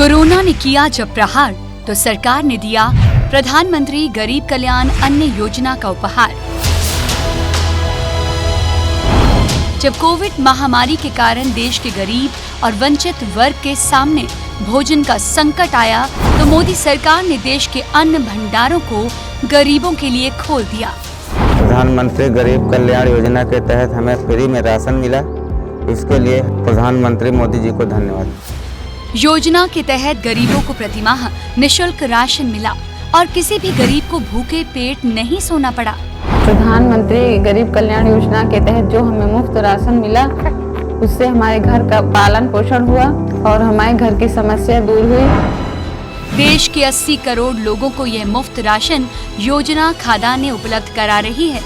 Corona ने किया जब प्रहार तो सरकार ने दिया प्रधानमंत्री गरीब कल्याण अन्न योजना का उपहार। जब कोविड महामारी के कारण देश के गरीब और वंचित वर्ग के सामने भोजन का संकट आया तो मोदी सरकार ने देश के अन्न भंडारों को गरीबों के लिए खोल दिया। प्रधानमंत्री गरीब कल्याण योजना के तहत हमें फ्री में राशन मिला, इसके लिए प्रधानमंत्री मोदी जी को धन्यवाद। योजना के तहत गरीबों को प्रतिमाह निशुल्क राशन मिला और किसी भी गरीब को भूखे पेट नहीं सोना पड़ा। प्रधानमंत्री गरीब कल्याण योजना के तहत जो हमें मुफ्त राशन मिला, उससे हमारे घर का पालन पोषण हुआ और हमारे घर की समस्या दूर हुई। देश के 80 करोड़ लोगों को यह मुफ्त राशन योजना खाद्यान्न उपलब्ध करा रही है।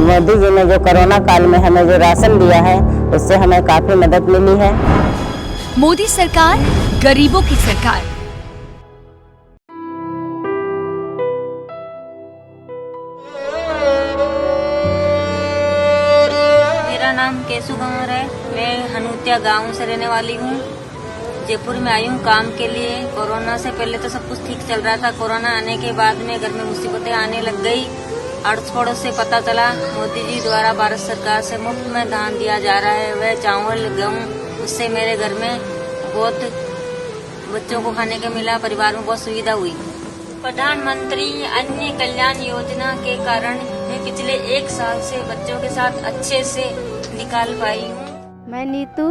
मोदी जी ने जो कोरोना काल में हमें जो राशन दिया है, उससे हमें काफी मदद मिली है। मोदी सरकार गरीबों की सरकार। मेरा नाम केशु गंवर है। मैं हनूतिया गांव से रहने वाली हूँ। जयपुर में आई हूँ काम के लिए। कोरोना से पहले तो सब कुछ ठीक चल रहा था। कोरोना आने के बाद में घर में मुसीबतें आने लग गई। अड़ोस पड़ोस से पता चला मोदी जी द्वारा भारत सरकार से मुफ्त में धान दिया जा रहा है, वह चावल गेहूँ। उससे मेरे घर में बहुत बच्चों को खाने के मिला, परिवार में बहुत सुविधा हुई। प्रधानमंत्री अन्न कल्याण योजना के कारण मैं पिछले 1 साल से बच्चों के साथ अच्छे से निकाल पाई हूँ। मैं नीतू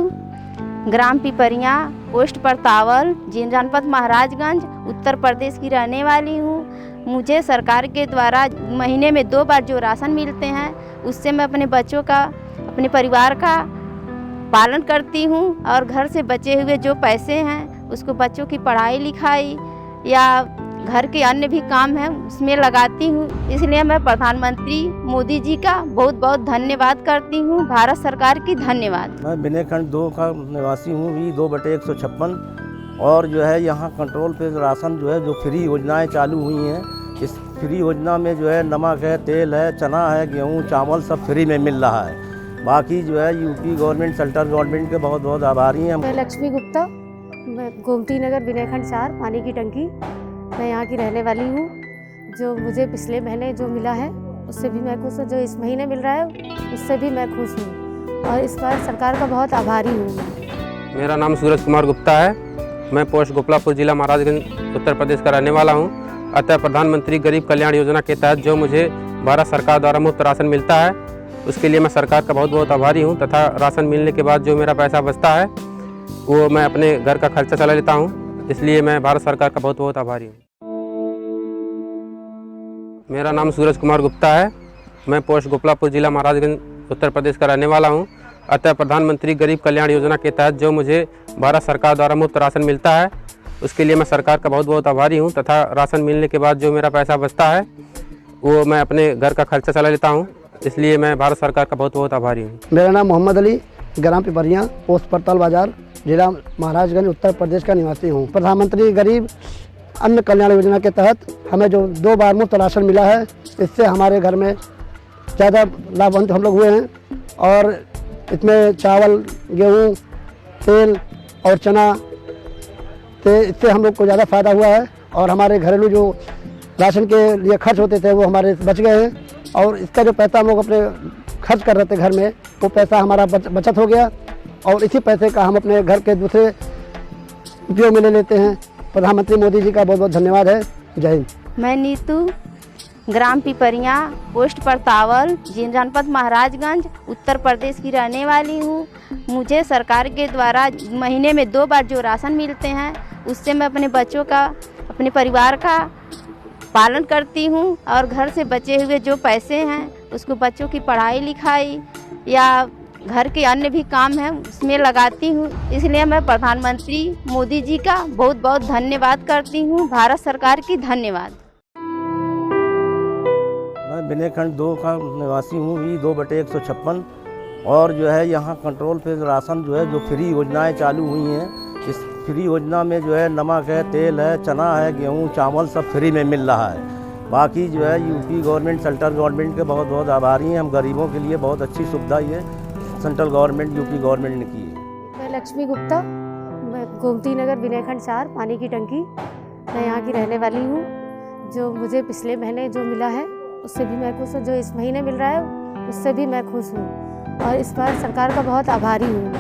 ग्राम पिपरिया पोस्ट परतावल जनपद महाराजगंज उत्तर प्रदेश की रहने वाली हूँ। मुझे सरकार के द्वारा महीने में 2 बार जो राशन मिलते हैं, उससे मैं अपने बच्चों का, अपने परिवार का पालन करती हूँ और घर से बचे हुए जो पैसे हैं उसको बच्चों की पढ़ाई लिखाई या घर के अन्य भी काम है उसमें लगाती हूँ। इसलिए मैं प्रधानमंत्री मोदी जी का बहुत बहुत धन्यवाद करती हूँ। भारत सरकार की धन्यवाद। मैं विनयखंड 2 का निवासी हूँ, भी 2/156 और जो है यहाँ कंट्रोल पे राशन जो है जो फ्री योजनाएं चालू हुई हैं, इस फ्री योजना में जो है नमक है, तेल है, चना है, गेहूँ, चावल सब फ्री में मिल रहा है। बाकी जो है यूपी गवर्नमेंट, सेंट्रल गवर्नमेंट के बहुत बहुत आभारी हैं। मैं लक्ष्मी गुप्ता, मैं गोमती नगर विनयखंड 4 पानी की टंकी, मैं यहाँ की रहने वाली हूँ। जो मुझे पिछले महीने जो मिला है उससे भी मैं खुश हूँ, जो इस महीने मिल रहा है उससे भी मैं खुश हूँ और इस बार सरकार का बहुत आभारी हूँ। मेरा नाम सूरज कुमार गुप्ता है। मैं पोस्ट गोपलापुर जिला महाराजगंज उत्तर प्रदेश का रहने वाला हूँ। अतः प्रधानमंत्री गरीब कल्याण योजना के तहत जो मुझे भारत सरकार द्वारा मुफ्त राशन मिलता है, उसके लिए मैं सरकार का बहुत बहुत आभारी हूँ तथा राशन मिलने के बाद जो मेरा पैसा बचता है वो मैं अपने घर का खर्चा चला लेता हूँ। इसलिए मैं भारत सरकार का बहुत बहुत आभारी हूँ। मेरा नाम सूरज कुमार गुप्ता है। मैं पोस्ट गोपलापुर जिला महाराजगंज उत्तर प्रदेश का रहने वाला हूँ। अतः प्रधानमंत्री गरीब कल्याण योजना के तहत जो मुझे भारत सरकार द्वारा मुफ्त राशन मिलता है, उसके लिए मैं सरकार का बहुत बहुत आभारी हूँ तथा राशन मिलने के बाद जो मेरा पैसा बचता है वो मैं अपने घर का खर्चा चला लेता हूँ। इसलिए मैं भारत सरकार का बहुत बहुत आभारी हूँ। मेरा नाम मोहम्मद अली, ग्राम पिपरिया पोस्ट परताल बाजार जिला महाराजगंज उत्तर प्रदेश का निवासी हूँ। प्रधानमंत्री गरीब अन्न कल्याण योजना के तहत हमें जो 2 बार मुफ्त राशन मिला है, इससे हमारे घर में ज़्यादा लाभवंत हम लोग हुए हैं और इसमें चावल, गेहूँ, तेल और चना इससे हम लोग को ज़्यादा फ़ायदा हुआ है और हमारे घरेलू जो राशन के लिए खर्च होते थे वो हमारे बच गए हैं और इसका जो पैसा हम लोग अपने खर्च कर रहे थे घर में, वो पैसा हमारा बचत हो गया और इसी पैसे का हम अपने घर के दूसरे उपयोग में ले लेते हैं। प्रधानमंत्री मोदी जी का बहुत बहुत धन्यवाद है। जय हिंद। मैं नीतू ग्राम पिपरिया पोस्ट परतावल जनपद महाराजगंज उत्तर प्रदेश की रहने वाली हूँ। मुझे सरकार के द्वारा महीने में 2 बार जो राशन मिलते हैं, उससे मैं अपने बच्चों का, अपने परिवार का पालन करती हूँ और घर से बचे हुए जो पैसे हैं उसको बच्चों की पढ़ाई लिखाई या घर के अन्य भी काम है उसमें लगाती हूँ। इसलिए मैं प्रधानमंत्री मोदी जी का बहुत बहुत धन्यवाद करती हूँ। भारत सरकार की धन्यवाद। मैं विनयखंड 2 का निवासी हूँ, भी 2/156 और जो है यहाँ कंट्रोल पे राशन जो है जो फ्री योजनाएं चालू हुई हैं, इस फ्री योजना में जो है नमक है, तेल है, चना है, गेहूँ, चावल सब फ्री में मिल रहा है। बाकी जो है यूपी गवर्नमेंट, सेंट्रल गवर्नमेंट के बहुत बहुत आभारी हैं। हम गरीबों के लिए बहुत अच्छी सुविधा ये सेंट्रल गवर्नमेंट, यूपी गवर्नमेंट ने की है। मैं लक्ष्मी गुप्ता, मैं गोमती नगर विनयखंड 4 पानी की टंकी। मैं यहाँ की रहने वाली हूँ। जो मुझे पिछले महीने जो मिला है उससे भी मैं खुश हूँ, जो इस महीने मिल रहा है उससे भी मैं खुश हूँ और इस बार सरकार का बहुत आभारी हूँ।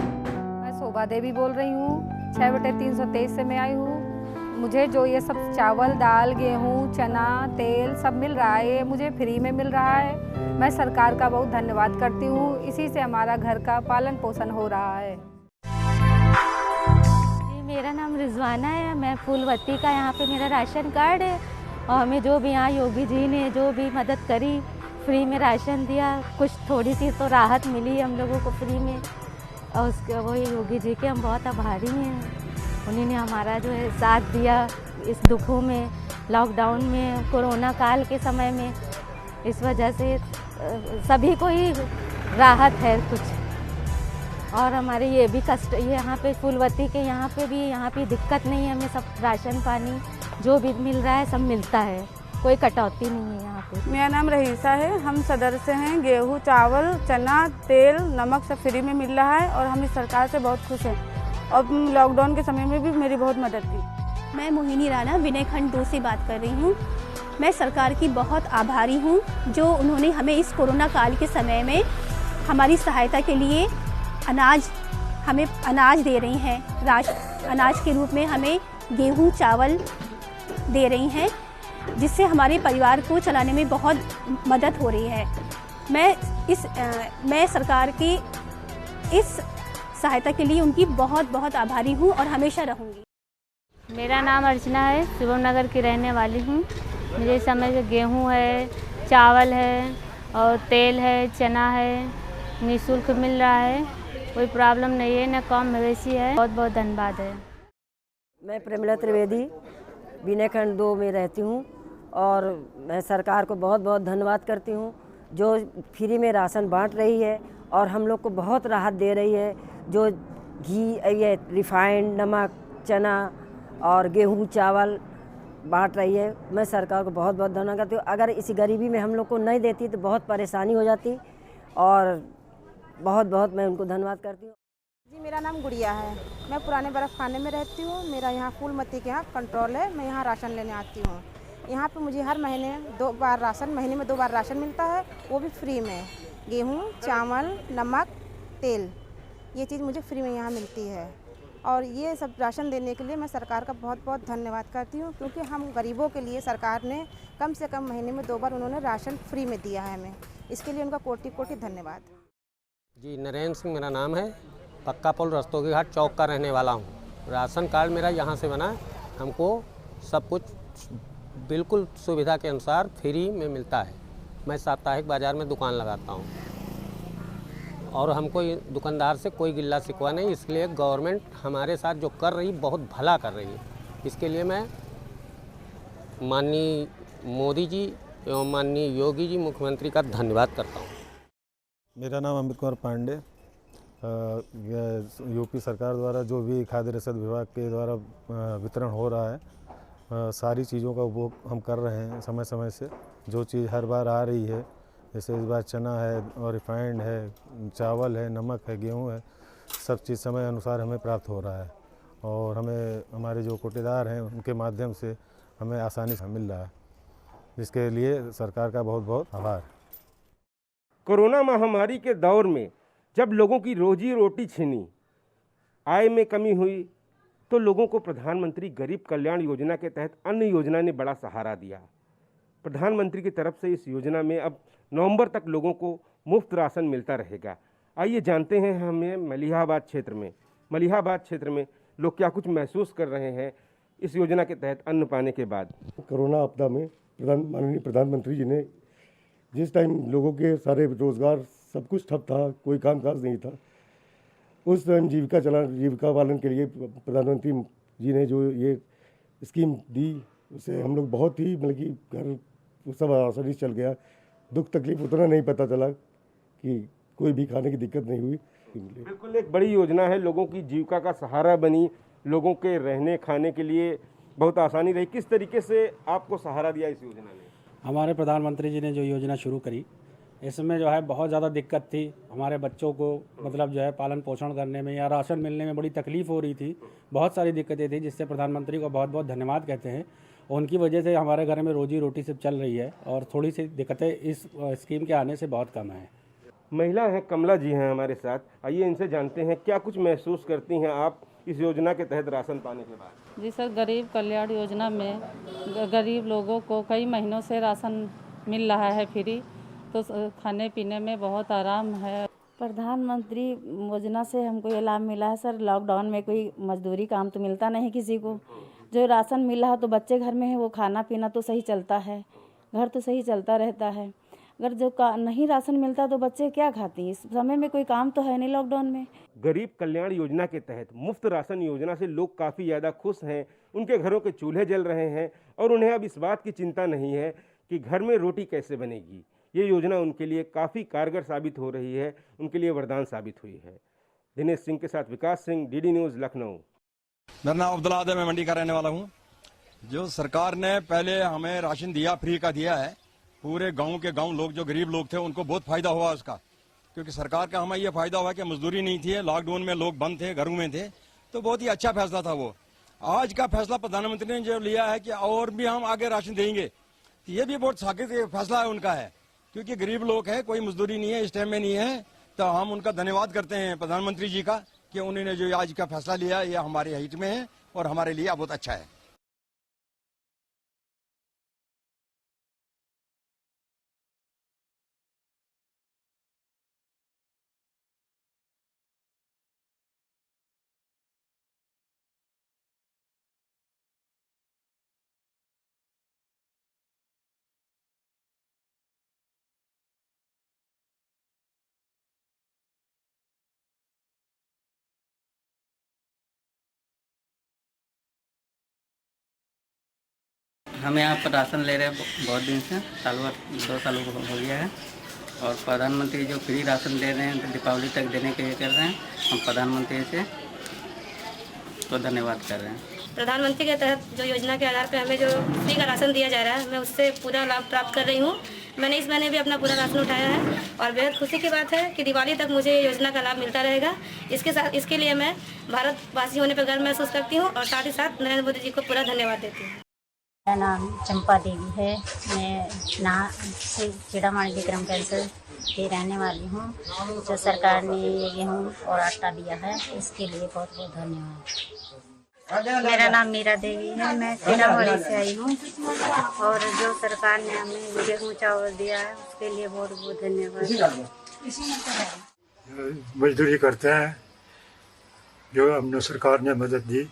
मैं शोभा देवी बोल रही हूँ, 6/323 से मैं आई हूँ। मुझे जो ये सब चावल, दाल, गेहूँ, चना, तेल सब मिल रहा है, ये मुझे फ्री में मिल रहा है। मैं सरकार का बहुत धन्यवाद करती हूँ। इसी से हमारा घर का पालन पोषण हो रहा है। मेरा नाम रिजवाना है, मैं फूलवती का यहाँ पे मेरा राशन कार्ड है और हमें जो भी यहाँ योगी जी ने जो भी मदद करी, फ्री में राशन दिया, कुछ थोड़ी सी तो राहत मिली हम लोगों को फ्री में और उसके वही योगी जी के हम बहुत आभारी हैं। उन्होंने हमारा जो है साथ दिया इस दुखों में, लॉकडाउन में, कोरोना काल के समय में। इस वजह से सभी को ही राहत है कुछ। और हमारे ये भी कष्ट, ये यहाँ पे फूलवती के यहाँ पे दिक्कत नहीं है। हमें सब राशन पानी जो भी मिल रहा है सब मिलता है, कोई कटौती नहीं है यहाँ पे। मेरा नाम रहीसा है, हम सदर से हैं। गेहूँ, चावल, चना, तेल, नमक सब फ्री में मिल रहा है और हम इस सरकार से बहुत खुश हैं और लॉकडाउन के समय में भी मेरी बहुत मदद की। मैं मोहिनी राणा विनयखंड 2 से बात कर रही हूँ। मैं सरकार की बहुत आभारी हूँ जो उन्होंने हमें इस कोरोना काल के समय में हमारी सहायता के लिए हमें अनाज दे रही हैं। अनाज के रूप में हमें गेहूँ, चावल दे रही हैं, जिससे हमारे परिवार को चलाने में बहुत मदद हो रही है। मैं सरकार की इस सहायता के लिए उनकी बहुत बहुत आभारी हूँ और हमेशा रहूँगी। मेरा नाम अर्चना है, शिवम नगर की रहने वाली हूँ। मुझे इस समय से गेहूँ है, चावल है और तेल है, चना है, निःशुल्क मिल रहा है। कोई प्रॉब्लम नहीं है, न कम मवेशी है। बहुत बहुत धन्यवाद है। मैं प्रेमिला त्रिवेदी विनयखंड 2 में रहती हूँ और मैं सरकार को बहुत बहुत धन्यवाद करती हूँ जो फ्री में राशन बांट रही है और हम लोग को बहुत राहत दे रही है। जो घी, ये रिफाइंड, नमक, चना और गेहूँ, चावल बांट रही है। मैं सरकार को बहुत बहुत धन्यवाद करती हूँ। अगर इसी गरीबी में हम लोग को नहीं देती तो बहुत परेशानी हो जाती और बहुत बहुत मैं उनको धन्यवाद करती हूँ। जी, मेरा नाम गुड़िया है। मैं पुराने बर्फ़ खाने में रहती हूँ। मेरा यहाँ फूलमती के यहाँ कंट्रोल है। मैं यहाँ राशन लेने आती हूँ। यहाँ पे मुझे हर महीने 2 बार राशन मिलता है, वो भी फ्री में। गेहूँ, चावल, नमक, तेल, ये चीज़ मुझे फ्री में यहाँ मिलती है और ये सब राशन देने के लिए मैं सरकार का बहुत बहुत धन्यवाद करती हूँ, क्योंकि हम गरीबों के लिए सरकार ने कम से कम महीने में 2 बार उन्होंने राशन फ्री में दिया है हमें। इसके लिए उनका कोटि कोटि धन्यवाद। जी, नरेंद्र सिंह मेरा नाम है, पक्का पुल रस्तोगी घाट चौक का रहने वाला हूँ। राशन कार्ड मेरा यहाँ से बना, हमको सब कुछ बिल्कुल सुविधा के अनुसार फ्री में मिलता है। मैं साप्ताहिक बाज़ार में दुकान लगाता हूँ और हमको दुकानदार से कोई गिल्ला शिकवा नहीं। इसलिए गवर्नमेंट हमारे साथ जो कर रही बहुत भला कर रही है। इसके लिए मैं माननीय मोदी जी एवं माननीय योगी जी मुख्यमंत्री का धन्यवाद करता हूँ। मेरा नाम अमित कुमार पांडे। यूपी सरकार द्वारा जो भी खाद्य रसद विभाग के द्वारा वितरण हो रहा है, सारी चीज़ों का उपभोग हम कर रहे हैं समय समय से। जो चीज़ हर बार आ रही है, जैसे इस बार चना है और रिफाइंड है, चावल है, नमक है, गेहूं है, सब चीज़ समय अनुसार हमें प्राप्त हो रहा है और हमें हमारे जो कोटेदार हैं उनके माध्यम से हमें आसानी से मिल रहा है, जिसके लिए सरकार का बहुत बहुत आभार। कोरोना महामारी के दौर में जब लोगों की रोजी रोटी छिनी, आय में कमी हुई, तो लोगों को प्रधानमंत्री गरीब कल्याण योजना के तहत अन्न योजना ने बड़ा सहारा दिया। प्रधानमंत्री की तरफ से इस योजना में अब नवंबर तक लोगों को मुफ्त राशन मिलता रहेगा। आइए जानते हैं हमें मलिहाबाद क्षेत्र में लोग क्या कुछ महसूस कर रहे हैं इस योजना के तहत अन्न पाने के बाद। कोरोना आपदा में माननीय प्रधानमंत्री जी ने जिस टाइम लोगों के सारे रोजगार सब कुछ ठप था, कोई कामकाज नहीं था, उस टाइम जीविका पालन के लिए प्रधानमंत्री जी ने जो ये स्कीम दी, उससे हम लोग बहुत ही मतलब कि घर सब आसानी से चल गया। दुख तकलीफ उतना नहीं पता चला कि कोई भी खाने की दिक्कत नहीं हुई। बिल्कुल एक बड़ी योजना है, लोगों की जीविका का सहारा बनी, लोगों के रहने खाने के लिए बहुत आसानी रही। किस तरीके से आपको सहारा दिया इस योजना ने? हमारे प्रधानमंत्री जी ने जो योजना शुरू करी इसमें जो है बहुत ज़्यादा दिक्कत थी हमारे बच्चों को, मतलब जो है पालन पोषण करने में या राशन मिलने में बड़ी तकलीफ़ हो रही थी, बहुत सारी दिक्कतें थी, जिससे प्रधानमंत्री को बहुत बहुत धन्यवाद कहते हैं। उनकी वजह से हमारे घर में रोजी रोटी सिर्फ चल रही है और थोड़ी सी दिक्कतें इस स्कीम के आने से बहुत कम हैं। महिला हैं, कमला जी हैं हमारे साथ, आइए इनसे जानते हैं क्या कुछ महसूस करती हैं आप इस योजना के तहत राशन पाने के बाद। जी सर, गरीब कल्याण योजना में गरीब लोगों को कई महीनों से राशन मिल रहा है फ्री, तो खाने पीने में बहुत आराम है। प्रधानमंत्री योजना से हमको ये लाभ मिला है सर। लॉकडाउन में कोई मजदूरी काम तो मिलता नहीं किसी को, जो राशन मिला है तो बच्चे घर में है, वो खाना पीना तो सही चलता है, घर तो सही चलता रहता है। अगर जो नहीं राशन मिलता तो बच्चे क्या खाती, इस समय में कोई काम तो है नहीं लॉकडाउन में। गरीब कल्याण योजना के तहत मुफ्त राशन योजना से लोग काफ़ी ज़्यादा खुश हैं, उनके घरों के चूल्हे जल रहे हैं और उन्हें अब इस बात की चिंता नहीं है कि घर में रोटी कैसे बनेगी। ये योजना उनके लिए काफ़ी कारगर साबित हो रही है, उनके लिए वरदान साबित हुई है। दिनेश सिंह के साथ विकास सिंह, डीडी न्यूज़, लखनऊ। मेरा नाम अब्दुल्ला आदम, मैं मंडी का रहने वाला हूँ। जो सरकार ने पहले हमें राशन दिया, फ्री का दिया है, पूरे गांव के गांव लोग जो गरीब लोग थे उनको बहुत फायदा हुआ उसका, क्योंकि सरकार का हमें यह फायदा हुआ कि मजदूरी नहीं थी, लॉकडाउन में लोग बंद थे, घरों में थे, तो बहुत ही अच्छा फैसला था वो। आज का फैसला प्रधानमंत्री ने जो लिया है कि और भी हम आगे राशन देंगे, तो ये भी बहुत साकित फैसला है उनका है, क्योंकि गरीब लोग हैं, कोई मजदूरी नहीं है, इस टाइम में नहीं है, तो हम उनका धन्यवाद करते हैं प्रधानमंत्री जी का कि उन्होंने जो आज का फैसला लिया ये हमारे हित में है और हमारे लिए बहुत अच्छा है। हम यहाँ पर राशन ले रहे हैं बहुत दिन से, साल भर 2 सालों को हो गया है, और प्रधानमंत्री जो फ्री राशन दे रहे हैं तो दीपावली तक देने के लिए कर रहे हैं। हम प्रधानमंत्री से तो धन्यवाद कर रहे हैं। प्रधानमंत्री के तहत जो योजना के आधार पर हमें जो फ्री का राशन दिया जा रहा है, मैं उससे पूरा लाभ प्राप्त कर रही हूँ। मैंने इस महीने भी अपना पूरा राशन उठाया है और बेहद खुशी की बात है कि दिवाली तक मुझे योजना का लाभ मिलता रहेगा। इसके लिए मैं भारतवासी होने पर गर्व महसूस करती हूँ और साथ ही साथ नरेंद्र मोदी जी को पूरा धन्यवाद देती हूँ। मेरा नाम चंपा देवी है। मैं चिड़ामाणी विक्रम कैंसर की रहने वाली हूँ। जो सरकार ने ये गेहूँ और आटा दिया है इसके लिए बहुत बहुत धन्यवाद। मेरा नाम मीरा देवी है। मैं चिड़ामाणी से आई हूँ और जो सरकार ने हमें गेहूँ चावल दिया है उसके लिए बहुत बहुत धन्यवाद। मजदूरी करते हैं, जो हमने सरकार ने मदद दी,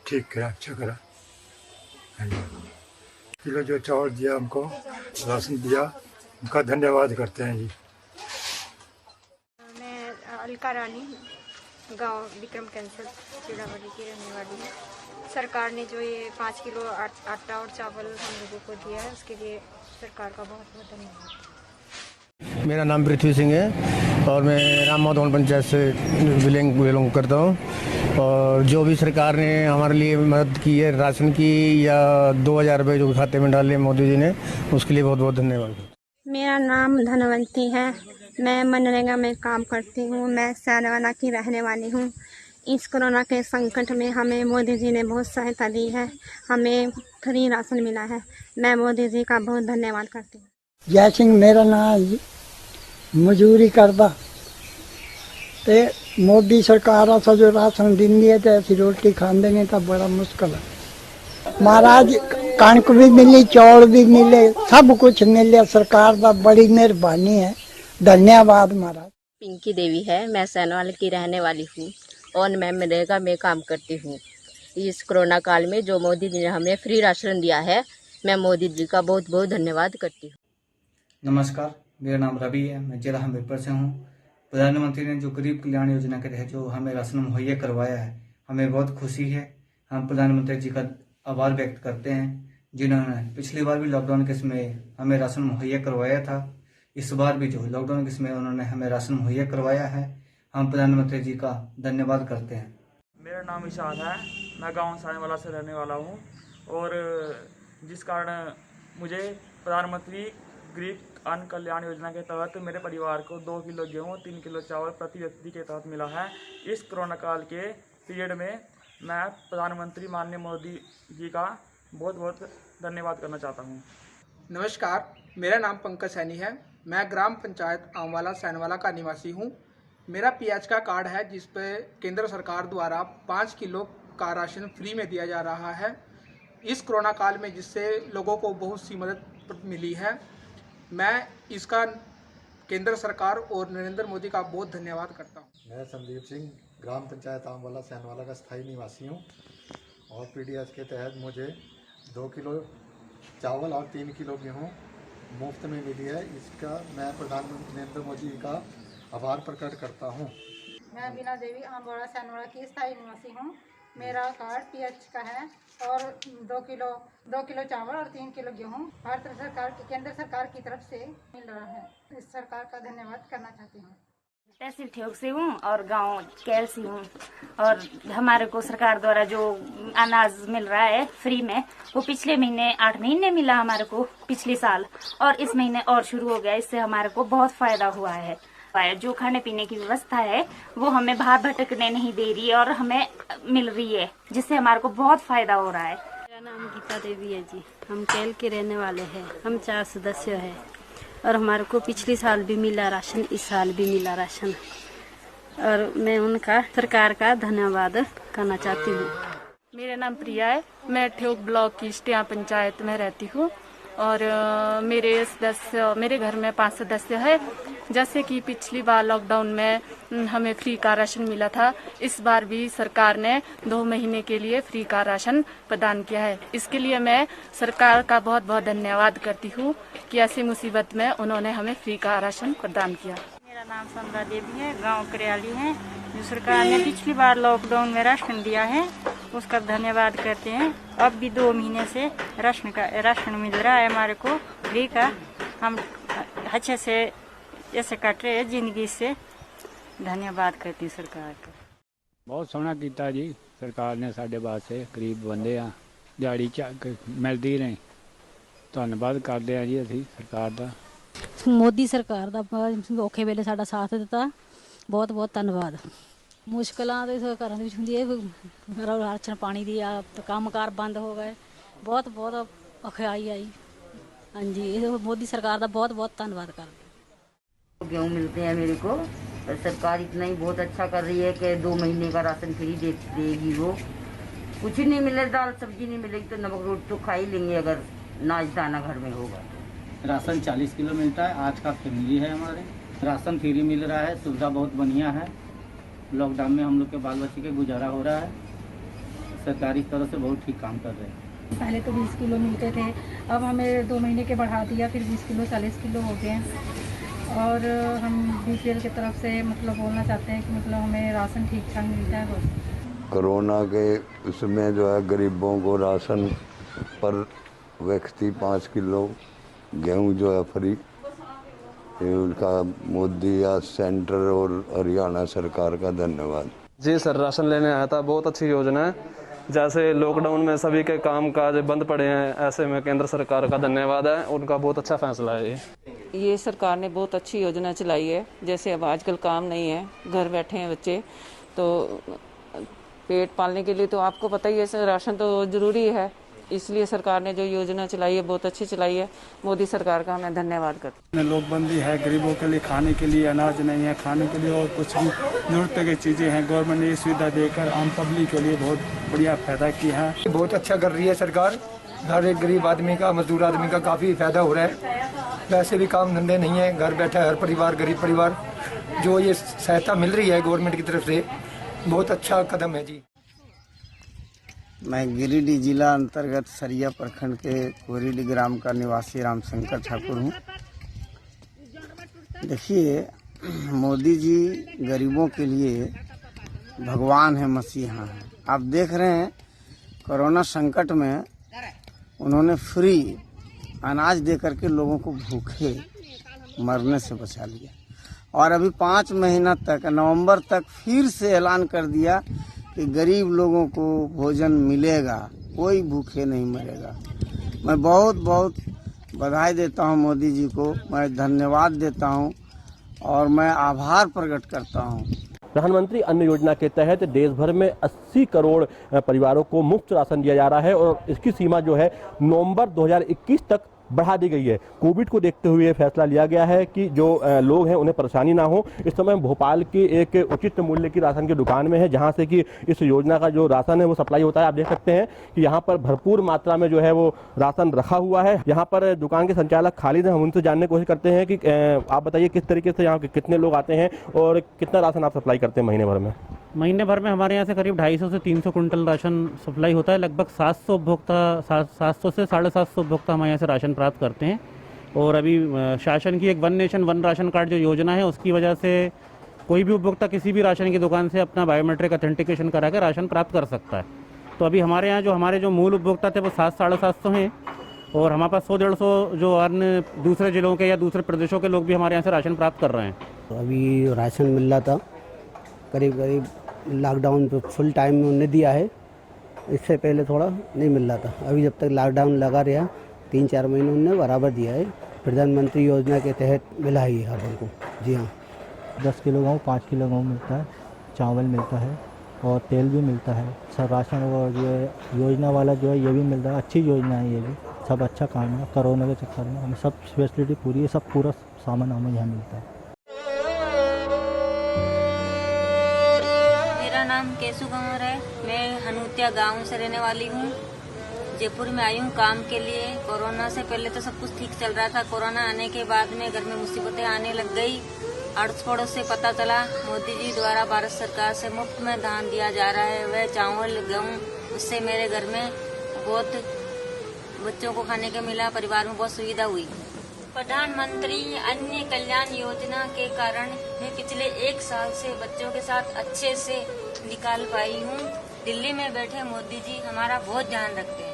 ठीक करा, अच्छा करा। किलो जो चावल दिया हमको, राशन दिया, उनका धन्यवाद करते हैं जी। मैं अलका रानी, गांव विक्रम कैंसर, चिड़ामाणी की रहने वाली हूँ। सरकार ने जो ये 5 किलो आटा और चावल हम लोगों को दिया है उसके लिए सरकार का बहुत बहुत धन्यवाद। मेरा नाम पृथ्वी सिंह है और मैं राम माधवन पंचायत से बिलोंग करता हूँ। और जो भी सरकार ने हमारे लिए मदद की है राशन की या 2000 रुपये जो खाते में डाले मोदी जी ने, उसके लिए बहुत बहुत धन्यवाद। मेरा नाम धनवंती है। मैं मनरेगा में काम करती हूँ। मैं सैनवाना की रहने वाली हूँ। इस कोरोना के संकट में हमें मोदी जी ने बहुत सहायता दी है, हमें फ्री राशन मिला है। मैं मोदी जी का बहुत धन्यवाद करती हूँ। जय सिंह मेरा नाम। मजदूरी करता ते मोदी सरकार असा जो राशन दिंदी है तो ऐसी रोटी खाते नहीं तो बड़ा मुश्किल है। महाराज कणक भी मिली, चौल भी मिले, सब कुछ मिले। सरकार का बड़ी मेहरबानी है, धन्यवाद महाराज। पिंकी देवी है। मैं सैनवाल की रहने वाली हूँ और मैं मनरेगा में काम करती हूँ। इस कोरोना काल में जो मोदी जी ने हमें फ्री राशन दिया है, मैं मोदी जी का बहुत बहुत धन्यवाद करती हूँ। नमस्कार, मेरा नाम रवि है। मैं जिला हमीरपुर से हूँ। प्रधानमंत्री ने जो गरीब कल्याण योजना के तहत जो हमें राशन मुहैया करवाया है, हमें बहुत खुशी है। हम प्रधानमंत्री जी का आभार व्यक्त करते हैं, जिन्होंने पिछली बार भी लॉकडाउन के समय हमें राशन मुहैया करवाया था। इस बार भी जो लॉकडाउन के समय उन्होंने हमें राशन मुहैया करवाया है, हम प्रधानमंत्री जी का धन्यवाद करते हैं। मेरा नाम इशाद है। मैं गाँव सानेवाला से रहने वाला हूँ और जिस कारण मुझे प्रधानमंत्री गरीब अन्न कल्याण योजना के तहत मेरे परिवार को 2 किलो गेहूँ 3 किलो चावल प्रति व्यक्ति के तहत मिला है। इस कोरोना काल के पीरियड में मैं प्रधानमंत्री माननीय मोदी जी का बहुत बहुत धन्यवाद करना चाहता हूँ। नमस्कार, मेरा नाम पंकज सैनी है। मैं ग्राम पंचायत आमवाला सैनवाला का निवासी हूँ। मेरा पीएच का कार्ड है जिस पे केंद्र सरकार द्वारा 5 किलो का राशन फ्री में दिया जा रहा है इस कोरोना काल में, जिससे लोगों को बहुत सी मदद मिली है। मैं इसका केंद्र सरकार और नरेंद्र मोदी का बहुत धन्यवाद करता हूँ। मैं संदीप सिंह ग्राम पंचायत आमवाला सैनवाला का स्थायी निवासी हूँ और पीडीएस के तहत मुझे 2 किलो चावल और 3 किलो गेहूँ मुफ्त में मिली है। इसका मैं प्रधानमंत्री नरेंद्र मोदी का आभार प्रकट करता हूँ। मैं बीना देवी आमवाड़ा सैनवाड़ा की स्थायी निवासी हूँ। मेरा कार्ड पीएच का है और 2 किलो चावल और 3 किलो गेहूँ भारत सरकार की केंद्र सरकार की तरफ से मिल रहा है। इस सरकार का धन्यवाद करना चाहती हूँ। तहसील ठेक से हूँ और गांव कैल से हूँ और हमारे को सरकार द्वारा जो अनाज मिल रहा है फ्री में, वो पिछले महीने 8 महीने मिला हमारे को पिछले साल, और इस महीने और शुरू हो गया। इससे हमारे को बहुत फायदा हुआ है। जो खाने पीने की व्यवस्था है वो हमें बाहर भटकने नहीं दे रही है और हमें मिल रही है, जिससे हमारे को बहुत फायदा हो रहा है। मेरा नाम गीता देवी है जी। हम कैल के रहने वाले हैं। हम 4 सदस्य हैं और हमारे को पिछले साल भी मिला राशन, इस साल भी मिला राशन, और मैं उनका सरकार का धन्यवाद करना चाहती हूँ। मेरा नाम प्रिया है। मैं ठेक ब्लॉक की स्टिया पंचायत में रहती हूँ और मेरे घर में 5 सदस्य है। जैसे कि पिछली बार लॉकडाउन में हमें फ्री का राशन मिला था, इस बार भी सरकार ने 2 महीने के लिए फ्री का राशन प्रदान किया है। इसके लिए मैं सरकार का बहुत बहुत धन्यवाद करती हूँ कि ऐसी मुसीबत में उन्होंने हमें फ्री का राशन प्रदान किया। मेरा नाम समरा देवी है, गांव करियाली है। जो सरकार ने पिछली बार लॉकडाउन में राशन दिया है उसका धन्यवाद करते हैं। अब भी 2 महीने से राशन मिल रहा है हमारे को फ्री का। हम अच्छे से ऐसे कट रहे हैं जिंदगी से। धन्यवाद करती सरकार का। बहुत सोहना किया जी सरकार ने साढ़े वास्ते। गरीब बंदे आ, दिहाड़ी मिलती नहीं। धन्यवाद करते हैं जी असी सरकार का। मोदी सरकार ਦਾ ਔਖੇ ਵੇਲੇ ਸਾਡਾ ਸਾਥ ਦਿੱਤਾ। ਬਹੁਤ ਬਹੁਤ ਧੰਨਵਾਦ। ਮੁਸ਼ਕਲਾਂ ਦੇ ਘਰਾਂ ਦੇ ਵਿੱਚ ਹੁੰਦੀ ਹੈ, ਰਾਸ਼ਨ ਪਾਣੀ ਦੀ ਆ, ਕੰਮਕਾਰ ਬੰਦ ਹੋ ਗਏ, ਬਹੁਤ ਬਹੁਤ ਔਖਾਈ ਆਈ। ਹਾਂਜੀ, ਇਹ मोदी सरकार ਦਾ बहुत बहुत धन्यवाद करते। गेहूँ मिलते हैं मेरे को, और सरकार इतना ही बहुत अच्छा कर रही है कि 2 महीने का राशन फ्री देगी। वो कुछ ही नहीं मिले, दाल सब्जी नहीं मिलेगी तो नमक रोटी तो खा ही लेंगे अगर नाच दाना घर में होगा। राशन 40 किलो मिलता है। आज का फैमिली है हमारे। राशन फ्री मिल रहा है, सुविधा बहुत बढ़िया है। लॉकडाउन में हम लोग के बाल बच्चे के गुजारा हो रहा है। सरकार इस तरह से बहुत ठीक काम कर रहे हैं। पहले तो 20 किलो मिलते थे, अब हमें 2 महीने के बढ़ा दिया, फिर 20 किलो 40 किलो हो गए। और हम बीपीएल की तरफ से मतलब बोलना चाहते हैं कि मतलब हमें राशन ठीक ठाक मिलता है। कोरोना के उसमें जो है गरीबों को राशन पर व्यक्ति 5 किलो गेहूँ जो है फ्री, उनका मोदी या सेंटर और हरियाणा सरकार का धन्यवाद। जी सर, राशन लेने आया था। बहुत अच्छी योजना है। जैसे लॉकडाउन में सभी के काम काज बंद पड़े हैं, ऐसे में केंद्र सरकार का धन्यवाद है। उनका बहुत अच्छा फैसला है ये सरकार ने बहुत अच्छी योजना चलाई है। जैसे अब आजकल काम नहीं है, घर बैठे हैं बच्चे, तो पेट पालने के लिए तो आपको पता ही है राशन तो ज़रूरी है। इसलिए सरकार ने जो योजना चलाई है बहुत अच्छी चलाई है। मोदी सरकार का मैं धन्यवाद करती हूँ। नोटबंदी है, गरीबों के लिए खाने के लिए अनाज नहीं है, खाने के लिए और कुछ भी जरूरत की चीज़ें हैं। गवर्नमेंट ने ये सुविधा देकर आम पब्लिक के लिए बहुत बढ़िया फायदा किया है। बहुत अच्छा कर रही है सरकार। हर एक गरीब आदमी का, मजदूर आदमी का काफ़ी फायदा हो रहा है। वैसे भी काम धंधे नहीं है, घर बैठा हर परिवार, गरीब परिवार, जो ये सहायता मिल रही है गवर्नमेंट की तरफ से, बहुत अच्छा कदम है जी। मैं गिरिडीह जिला अंतर्गत सरिया प्रखंड के कोरिली ग्राम का निवासी रामशंकर ठाकुर हूँ। देखिए, मोदी जी गरीबों के लिए भगवान है, मसीहा है। आप देख रहे हैं कोरोना संकट में उन्होंने फ्री अनाज दे करके लोगों को भूखे मरने से बचा लिया। और अभी 5 महीना तक, नवंबर तक फिर से ऐलान कर दिया कि गरीब लोगों को भोजन मिलेगा, कोई भूखे नहीं मरेगा। मैं बहुत बहुत बधाई देता हूं मोदी जी को, मैं धन्यवाद देता हूं और मैं आभार प्रकट करता हूं। प्रधानमंत्री अन्न योजना के तहत देश भर में 80 करोड़ परिवारों को मुफ्त राशन दिया जा रहा है और इसकी सीमा जो है नवंबर 2021 तक बढ़ा दी गई है। कोविड को देखते हुए फैसला लिया गया है कि जो लोग हैं उन्हें परेशानी ना हो। इस समय भोपाल की एक उचित मूल्य की राशन की दुकान में है, जहां से कि इस योजना का जो राशन है वो सप्लाई होता है। आप देख सकते हैं कि यहाँ पर भरपूर मात्रा में जो है वो राशन रखा हुआ है। यहाँ पर दुकान के संचालक खालिद हैं, हम उनसे जानने की कोशिश करते हैं कि आप बताइए किस तरीके से यहाँ के कितने लोग आते हैं और कितना राशन आप सप्लाई करते हैं महीने भर में? महीने भर में हमारे यहाँ से करीब 250 से 300 कुंटल राशन सप्लाई होता है। लगभग 700 उपभोक्ता 700 से 750 उपभोक्ता हमारे यहाँ से राशन प्राप्त करते हैं। और अभी शासन की एक one nation one ration card जो योजना है उसकी वजह से कोई भी उपभोक्ता किसी भी राशन की दुकान से अपना बायोमेट्रिक ऑथेंटिकेशन करा के राशन प्राप्त कर सकता है। तो अभी हमारे यहाँ जो हमारे जो मूल उपभोक्ता थे वो 700-750 हैं और हमारे पास 100-150 जो अन्य दूसरे जिलों के या दूसरे प्रदेशों के लोग भी हमारे यहाँ से राशन प्राप्त कर रहे हैं। अभी राशन मिल रहा था करीब लॉकडाउन पे फुल टाइम में उन्हें दिया है, इससे पहले थोड़ा नहीं मिल रहा था। अभी जब तक लॉकडाउन लगा रहा 3-4 महीने उन्होंने बराबर दिया है। प्रधानमंत्री योजना के तहत मिला है ये हमको। जी हाँ, 10 किलो गेहूँ 5 किलो गेहूँ मिलता है, चावल मिलता है और तेल भी मिलता है। सब राशन और जो है योजना वाला जो है ये भी मिल रहा है। अच्छी योजना है, ये भी सब अच्छा काम है। कोरोना के चक्कर में हमें सब फैसिलिटी पूरी है, सब पूरा सामान हमें यहाँ मिलता है। मेरा नाम केशु गंवर है, मैं हनूतिया गांव से रहने वाली हूँ। जयपुर में आई हूँ काम के लिए। कोरोना से पहले तो सब कुछ ठीक चल रहा था, कोरोना आने के बाद में घर में मुसीबतें आने लग गई। अड़ोस पड़ोस से पता चला मोदी जी द्वारा भारत सरकार से मुफ्त में धान दिया जा रहा है, वह चावल गेहूँ। उससे मेरे घर में बहुत बच्चों को खाने को मिला, परिवार में बहुत सुविधा हुई। प्रधानमंत्री अन्य कल्याण योजना के कारण मैं पिछले 1 साल से बच्चों के साथ अच्छे से निकाल पाई हूँ। दिल्ली में बैठे मोदी जी हमारा बहुत ध्यान रखते हैं।